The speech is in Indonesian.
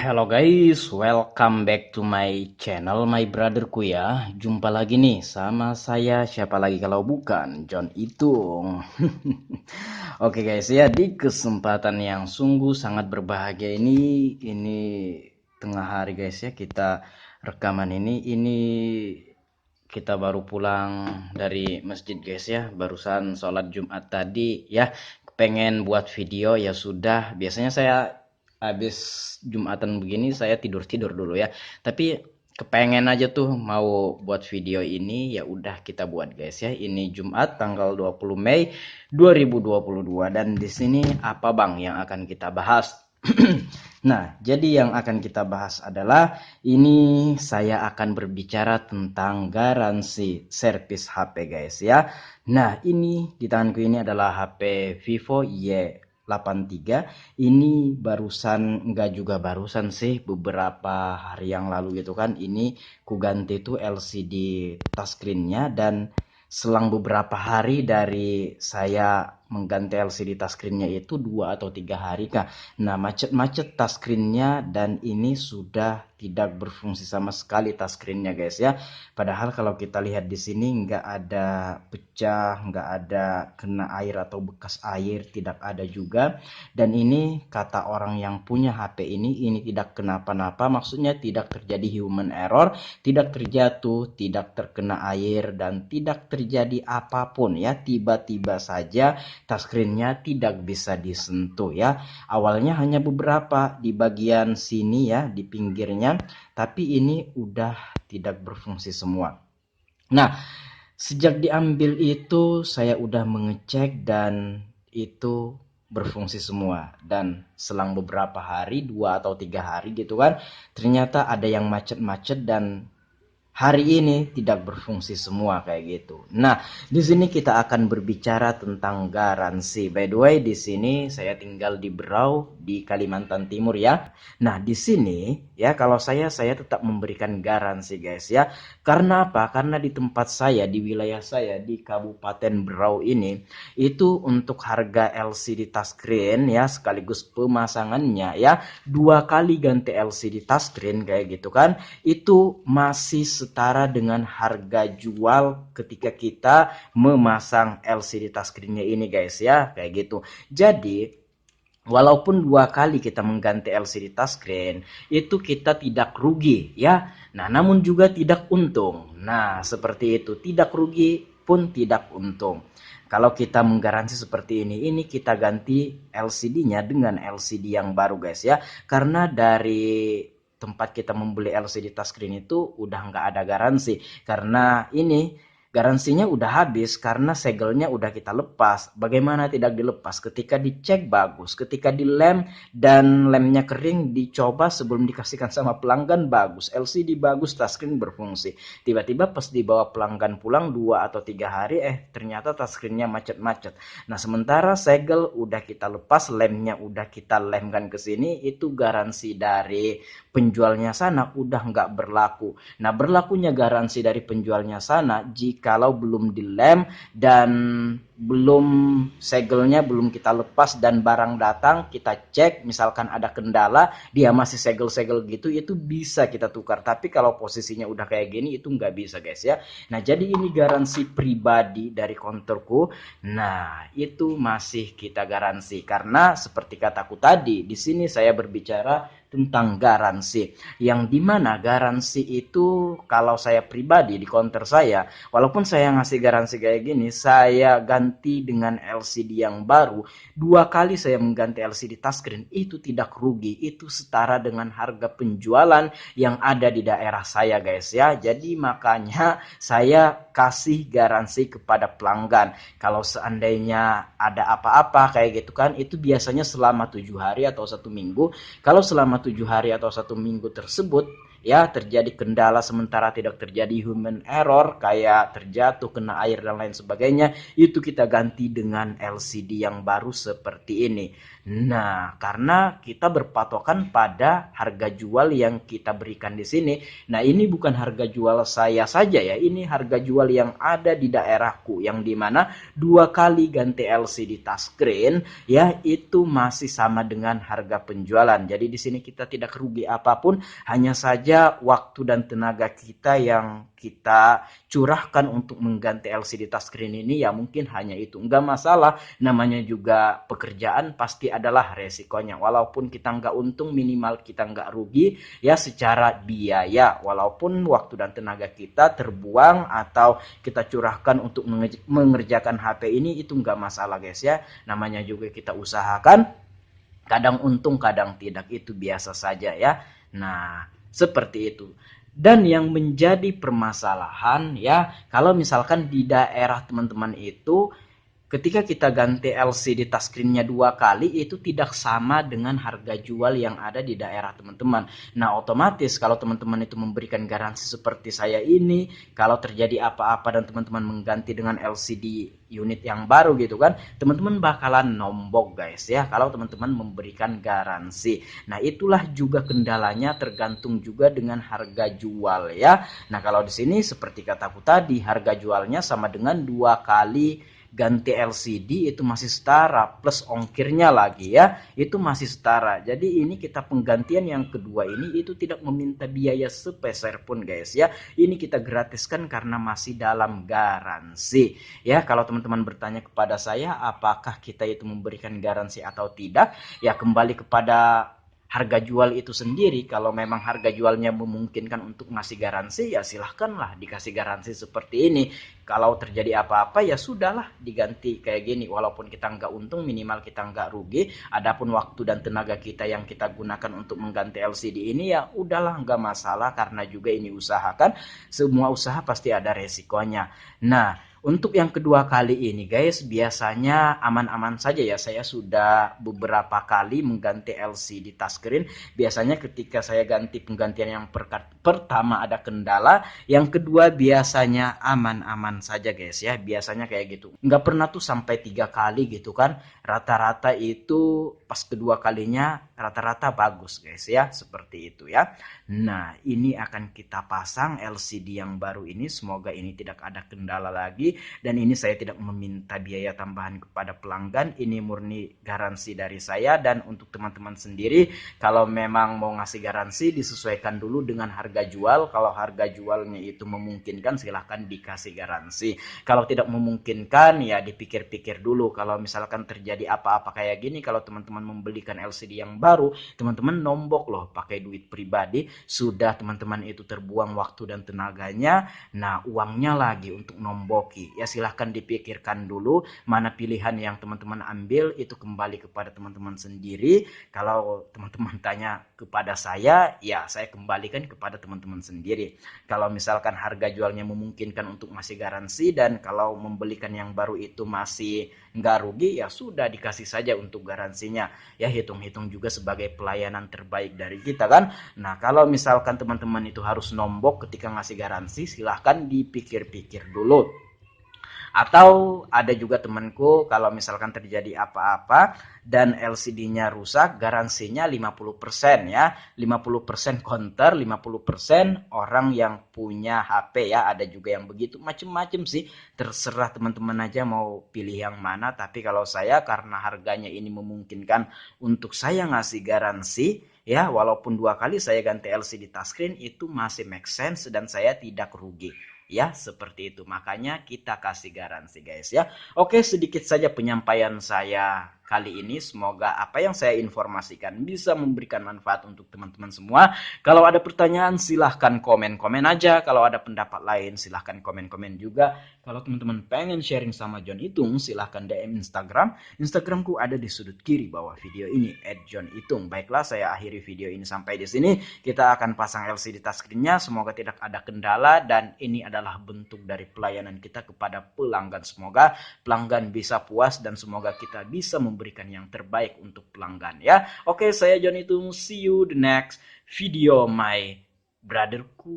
Hello guys, welcome back to my channel, my brotherku ya. Jumpa lagi nih sama saya, siapa lagi kalau bukan John Itung. Oke guys ya, di kesempatan yang sungguh sangat berbahagia ini tengah hari guys ya, kita rekaman ini kita baru pulang dari masjid guys ya, barusan sholat Jumat tadi ya. Pengen buat video ya sudah, biasanya saya habis Jumatan begini saya tidur-tidur dulu ya. Tapi kepengen aja tuh mau buat video ini, ya udah kita buat guys ya. Ini Jumat tanggal 20 Mei 2022 dan di sini apa Bang yang akan kita bahas? Nah, jadi yang akan kita bahas adalah ini saya akan berbicara tentang garansi servis HP guys ya. Nah, ini di tanganku ini adalah HP Vivo Y83. Ini barusan, enggak juga barusan sih, beberapa hari yang lalu gitu kan. Ini ku ganti tuh LCD touchscreen-nya dan selang beberapa hari dari saya mengganti LCD touchscreen-nya itu 2 atau 3 hari kah. Nah, macet-macet touchscreen-nya dan ini sudah tidak berfungsi sama sekali touchscreen-nya guys ya. Padahal kalau kita lihat di sini nggak ada pecah, nggak ada kena air atau bekas air, tidak ada juga. Dan ini kata orang yang punya HP ini tidak kenapa-napa, maksudnya tidak terjadi human error, tidak terjatuh, tidak terkena air, dan tidak terjadi apapun ya. Tiba-tiba saja touchscreen-nya tidak bisa disentuh ya. Awalnya hanya beberapa di bagian sini ya, di pinggirnya, tapi ini udah tidak berfungsi semua. Nah, sejak diambil itu saya udah mengecek dan itu berfungsi semua, dan selang beberapa hari 2 atau 3 hari gitu kan, ternyata ada yang macet-macet dan hari ini tidak berfungsi semua kayak gitu. Nah, di sini kita akan berbicara tentang garansi. By the way, di sini saya tinggal di Berau di Kalimantan Timur ya. Nah, di sini ya kalau saya tetap memberikan garansi guys ya. Karena apa? Karena di tempat saya, di wilayah saya di Kabupaten Berau ini itu untuk harga LCD touchscreen ya sekaligus pemasangannya ya 2 kali ganti LCD touchscreen kayak gitu kan, itu masih setara dengan harga jual ketika kita memasang LCD touchscreen-nya ini guys ya, kayak gitu. Jadi walaupun 2 kali kita mengganti LCD touchscreen, itu kita tidak rugi ya. Nah, namun juga tidak untung. Nah, seperti itu. Tidak rugi pun tidak untung. Kalau kita menggaransi seperti ini kita ganti LCD-nya dengan LCD yang baru guys ya. Karena dari tempat kita membeli LCD touchscreen itu udah nggak ada garansi. Karena ini garansinya udah habis karena segelnya udah kita lepas. Bagaimana tidak dilepas? Ketika dicek bagus, ketika dilem dan lemnya kering, dicoba sebelum dikasihkan sama pelanggan bagus, LCD bagus, touchscreen berfungsi. Tiba-tiba pas dibawa pelanggan pulang 2 atau 3 hari, ternyata touchscreennya macet-macet. Nah, sementara segel udah kita lepas, lemnya udah kita lemkan ke sini, itu garansi dari penjualnya sana udah nggak berlaku. Nah, berlakunya garansi dari penjualnya sana jikalau belum dilem dan belum segelnya belum kita lepas dan barang datang kita cek misalkan ada kendala dia masih segel-segel gitu, itu bisa kita tukar. Tapi kalau posisinya udah kayak gini itu nggak bisa guys ya. Nah, jadi ini garansi pribadi dari konterku. Nah, itu masih kita garansi karena seperti kataku tadi, di sini saya berbicara tentang garansi, yang dimana garansi itu kalau saya pribadi di counter saya, walaupun saya ngasih garansi kayak gini, saya ganti dengan LCD yang baru, 2 kali saya mengganti LCD touchscreen, itu tidak rugi, itu setara dengan harga penjualan yang ada di daerah saya guys ya. Jadi makanya saya kasih garansi kepada pelanggan. Kalau seandainya ada apa-apa kayak gitu kan, itu biasanya selama 7 hari atau 1 minggu. Kalau selama 7 hari atau 1 minggu tersebut ya terjadi kendala sementara tidak terjadi human error kayak terjatuh kena air dan lain sebagainya, itu kita ganti dengan LCD yang baru seperti ini. Nah, karena kita berpatokan pada harga jual yang kita berikan di sini. Nah, ini bukan harga jual saya saja ya, ini harga jual yang ada di daerahku, yang dimana 2 kali ganti LCD touchscreen ya itu masih sama dengan harga penjualan. Jadi di sini kita tidak rugi apapun, hanya saja waktu dan tenaga kita yang kita curahkan untuk mengganti LCD touchscreen ini ya mungkin hanya itu. Enggak masalah, namanya juga pekerjaan pasti adalah resikonya. Walaupun kita nggak untung, minimal kita nggak rugi ya secara biaya. Walaupun waktu dan tenaga kita terbuang atau kita curahkan untuk mengerjakan HP ini, itu nggak masalah guys ya. Namanya juga kita usahakan, kadang untung kadang tidak, itu biasa saja ya. Nah, seperti itu. Dan yang menjadi permasalahan ya, kalau misalkan di daerah teman-teman itu ketika kita ganti LCD touchscreen-nya 2 kali, itu tidak sama dengan harga jual yang ada di daerah teman-teman. Nah, otomatis kalau teman-teman itu memberikan garansi seperti saya ini, kalau terjadi apa-apa dan teman-teman mengganti dengan LCD unit yang baru gitu kan, teman-teman bakalan nombok guys ya, kalau teman-teman memberikan garansi. Nah, itulah juga kendalanya, tergantung juga dengan harga jual ya. Nah, kalau di sini seperti kataku tadi, harga jualnya sama dengan 2 kali ganti LCD itu masih setara, plus ongkirnya lagi ya itu masih setara. Jadi ini kita penggantian yang kedua ini itu tidak meminta biaya sepeser pun guys ya, ini kita gratiskan karena masih dalam garansi ya. Kalau teman-teman bertanya kepada saya apakah kita itu memberikan garansi atau tidak, ya kembali kepada harga jual itu sendiri. Kalau memang harga jualnya memungkinkan untuk ngasih garansi, ya silahkanlah dikasih garansi seperti ini. Kalau terjadi apa-apa ya sudahlah diganti kayak gini. Walaupun kita nggak untung, minimal kita nggak rugi. Adapun waktu dan tenaga kita yang kita gunakan untuk mengganti LCD ini ya udahlah nggak masalah, karena juga ini usaha kan. Semua usaha pasti ada resikonya. Nah, untuk yang kedua kali ini guys, biasanya aman-aman saja ya. Saya sudah beberapa kali mengganti LCD touchscreen. Biasanya ketika saya ganti penggantian yang pertama ada kendala, yang kedua biasanya aman-aman saja guys ya. Biasanya kayak gitu. Nggak pernah tuh sampai 3 kali gitu kan. Rata-rata itu pas kedua kalinya rata-rata bagus guys ya. Seperti itu ya. Nah, ini akan kita pasang LCD yang baru ini. Semoga ini tidak ada kendala lagi. Dan ini saya tidak meminta biaya tambahan kepada pelanggan, ini murni garansi dari saya. Dan untuk teman-teman sendiri, kalau memang mau ngasih garansi disesuaikan dulu dengan harga jual. Kalau harga jualnya itu memungkinkan, silahkan dikasih garansi. Kalau tidak memungkinkan ya dipikir-pikir dulu. Kalau misalkan terjadi apa-apa kayak gini, kalau teman-teman membelikan LCD yang baru, teman-teman nombok loh pakai duit pribadi, sudah teman-teman itu terbuang waktu dan tenaganya, nah uangnya lagi untuk nomboki. Ya silahkan dipikirkan dulu mana pilihan yang teman-teman ambil, itu kembali kepada teman-teman sendiri. Kalau teman-teman tanya kepada saya, ya saya kembalikan kepada teman-teman sendiri. Kalau misalkan harga jualnya memungkinkan untuk masih garansi, dan kalau membelikan yang baru itu masih nggak rugi, ya sudah dikasih saja untuk garansinya. Ya hitung-hitung juga sebagai pelayanan terbaik dari kita kan. Nah, kalau misalkan teman-teman itu harus nombok ketika ngasih garansi, silahkan dipikir-pikir dulu. Atau ada juga temanku kalau misalkan terjadi apa-apa dan LCD-nya rusak, garansinya 50% ya. 50% counter, 50% orang yang punya HP ya. Ada juga yang begitu, macem-macem sih. Terserah teman-teman aja mau pilih yang mana. Tapi kalau saya karena harganya ini memungkinkan untuk saya ngasih garansi, ya walaupun 2 kali saya ganti LCD touchscreen itu masih make sense dan saya tidak rugi. Ya, seperti itu. Makanya kita kasih garansi guys ya. Oke, sedikit saja penyampaian saya kali ini. Semoga apa yang saya informasikan bisa memberikan manfaat untuk teman-teman semua. Kalau ada pertanyaan silahkan komen-komen aja. Kalau ada pendapat lain silahkan komen-komen juga. Kalau teman-teman pengen sharing sama John Itung, silahkan DM Instagram. Instagramku ada di sudut kiri bawah video ini, @johnitung. Baiklah, saya akhiri video ini sampai di sini. Kita akan pasang LCD touchscreen-nya. Semoga tidak ada kendala, dan ini adalah bentuk dari pelayanan kita kepada pelanggan. Semoga pelanggan bisa puas dan semoga kita bisa memberikan yang terbaik untuk pelanggan ya. Oke, saya John Itung. See you the next video my brotherku.